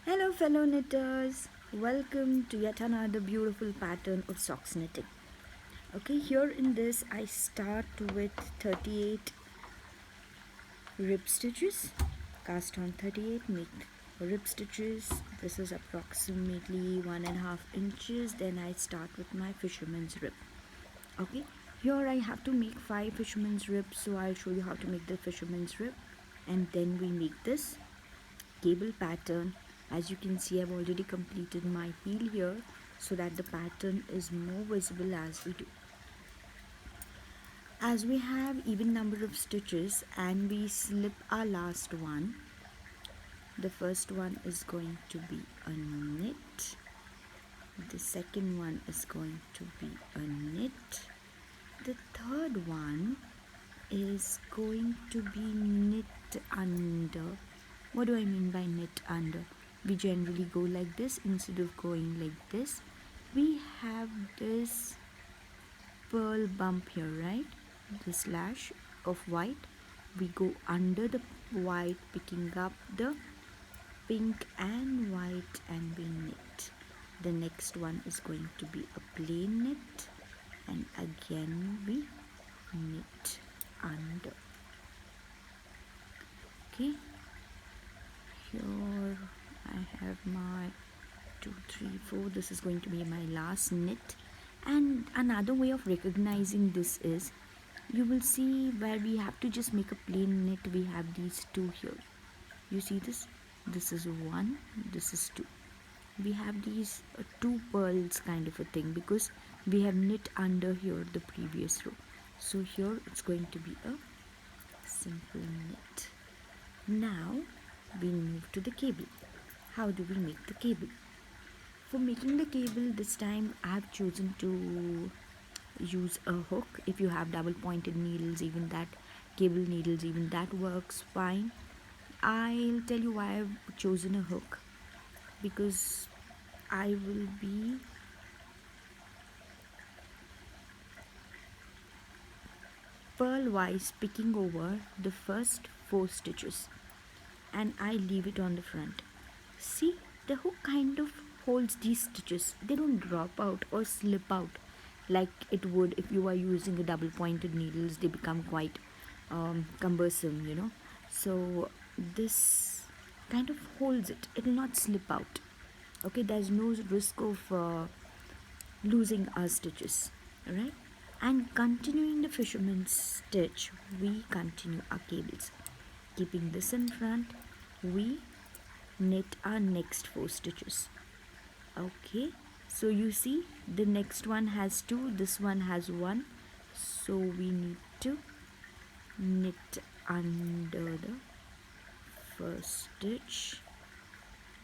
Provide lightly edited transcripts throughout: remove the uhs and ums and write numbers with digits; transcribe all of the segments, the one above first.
Hello, fellow knitters. Welcome to yet another beautiful pattern of socks knitting. Okay, here in this, I start with 38 rib stitches, cast on 38, make rib stitches. This is approximately 1.5 inches. Then I start with my fisherman's rib. Okay, here I have to make 5 fisherman's ribs, so I'll show you how to make the fisherman's rib, and then we make this cable pattern. As you can see, I've already completed my heel here so that the pattern is more visible as we do. As we have even number of stitches and we slip our last one, the first one is going to be a knit, the second one is going to be a knit, the third one is going to be knit under. What do I mean by knit under? We generally go like this. Instead of going like this, we have this pearl bump here, right? The slash of white. We go under the white, picking up the pink and white, and we knit. The next one is going to be a plain knit, and again we knit under. Okay, here I have my 2 3 4. This is going to be my last knit. And another way of recognizing this is, you will see where we have to just make a plain knit, we have these two here. You see this? This is one, this is two. We have these two pearls kind of a thing because we have knit under here the previous row. So here it's going to be a simple knit. Now we move to the cable. How do we make the cable? For making the cable, this time I have chosen to use a hook. If you have double pointed needles, even that, cable needles, even that works fine. I'll tell you why I've chosen a hook, because I will be purl wise picking over the first 4 stitches and I leave it on the front. See, the hook kind of holds these stitches. They don't drop out or slip out like it would if you are using a double pointed needles. They become quite cumbersome, so this kind of holds it. It will not slip out. Okay, there's no risk of losing our stitches. Alright, and continuing the fisherman's stitch, we continue our cables. Keeping this in front, we knit our next 4 stitches. Okay, so you see the next one has 2, this one has 1, so we need to knit under the first stitch,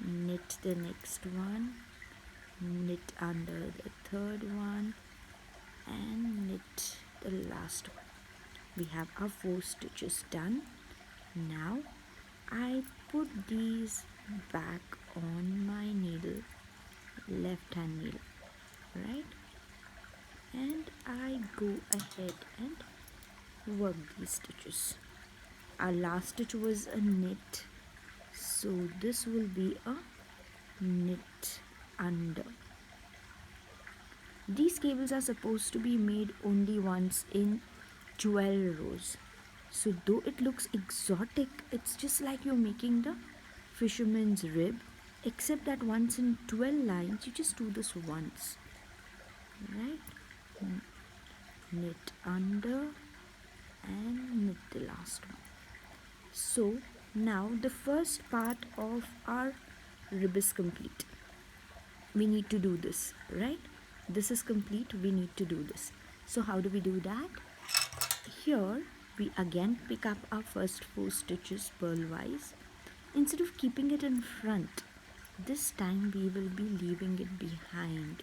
knit the next one, knit under the third one, and knit the last one. We have our 4 stitches done. Now I put these back on my needle, left hand needle, right, and I go ahead and work these stitches. Our last stitch was a knit, so this will be a knit under. These cables are supposed to be made only once in 12 rows. So though it looks exotic, it's just like you're making the fisherman's rib, except that once in 12 lines, you just do this once, right? Knit under and knit the last one. So now the first part of our rib is complete. We need to do this, right? This is complete, we need to do this. So how do we do that? Here we again pick up our first 4 stitches purlwise. Instead of keeping it in front, this time we will be leaving it behind,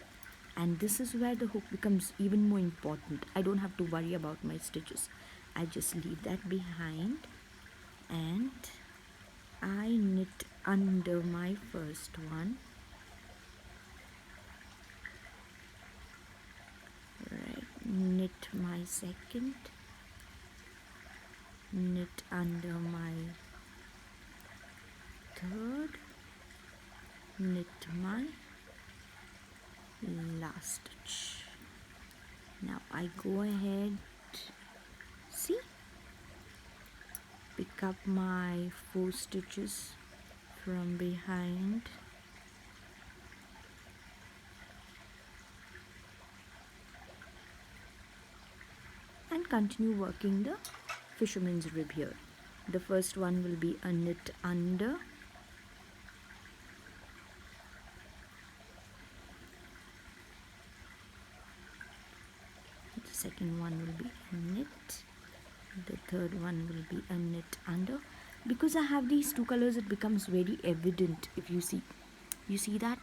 and this is where the hook becomes even more important. I don't have to worry about my stitches. I just leave that behind and I knit under my first one, right, knit my second, knit under my third, knit my last stitch. Now I go ahead, see, pick up my 4 stitches from behind, and continue working the fisherman's rib here. The first one will be a knit under, the second one will be a knit, the third one will be a knit under. Because I have these 2 colors, it becomes very evident. If you see that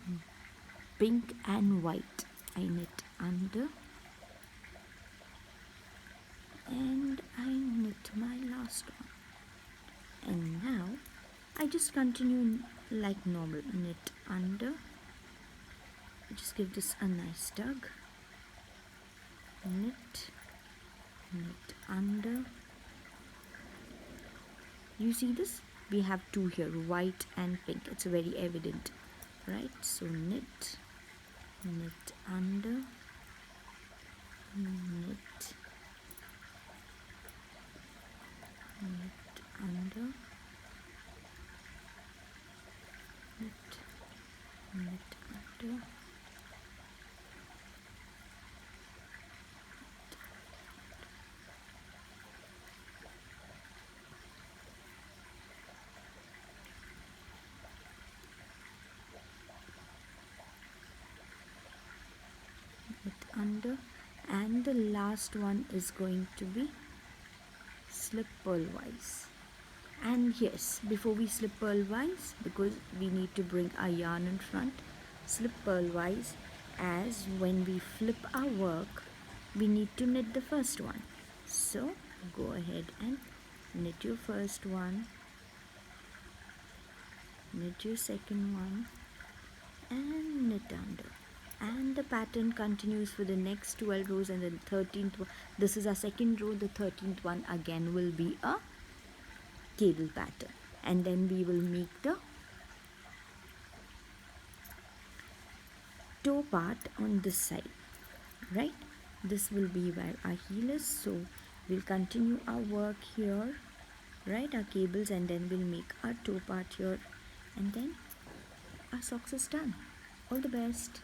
pink and white, I knit under and I knit my last one, and now I just continue like normal, knit under, just give this a nice tug, knit under. You see this, we have 2 here, white and pink, it's very evident, right? So knit under, knit under, knit under, under, and the last one is going to be slip purlwise. And yes, before we slip purlwise, because we need to bring our yarn in front, slip purlwise, as when we flip our work we need to knit the first one. So go ahead and knit your first one, knit your second one, and knit under. And the pattern continues for the next 12 rows, and the 13th one, this is our second row, the 13th one again will be a cable pattern, and then we will make the toe part on this side, right? This will be where our heel is, so we'll continue our work here, right, our cables, and then we'll make our toe part here, and then our socks is done. All the best.